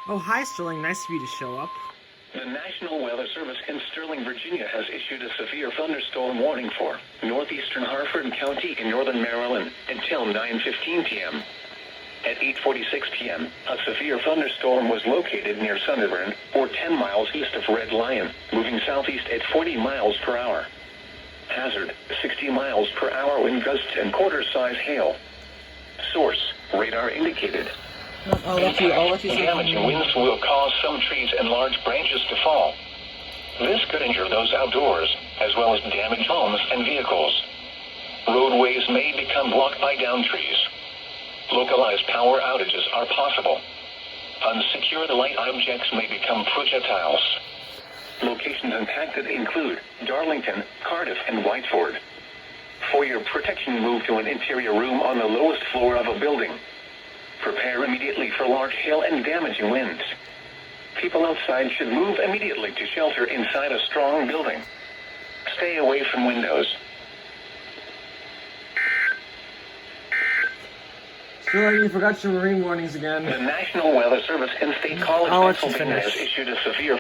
Oh, hi, Sterling. Nice of you to show up. The National Weather Service in Sterling, Virginia has issued a severe thunderstorm warning for northeastern Harford County in northern Maryland until 9:15 p.m. At 8:46 p.m., a severe thunderstorm was located near Sunderburn, or 10 miles east of Red Lion, moving southeast at 40 miles per hour. Hazard, 60 miles per hour wind gusts and quarter-size hail. Source, radar indicated. I'll let you say Damaging winds will cause some trees and large branches to fall. This could injure those outdoors, as well as damage homes and vehicles. Roadways may become blocked by downed trees. Localized power outages are possible. Unsecured light objects may become projectiles. Locations impacted include Darlington, Cardiff, and Whiteford. For your protection, move to an interior room on the lowest floor of a building. Prepare immediately for large hail and damaging winds. People outside should move immediately to shelter inside a strong building. Stay away from windows. Sterling, you forgot your marine warnings again. The National Weather Service in State College, I'll let you Pennsylvania, has finish. issued a severe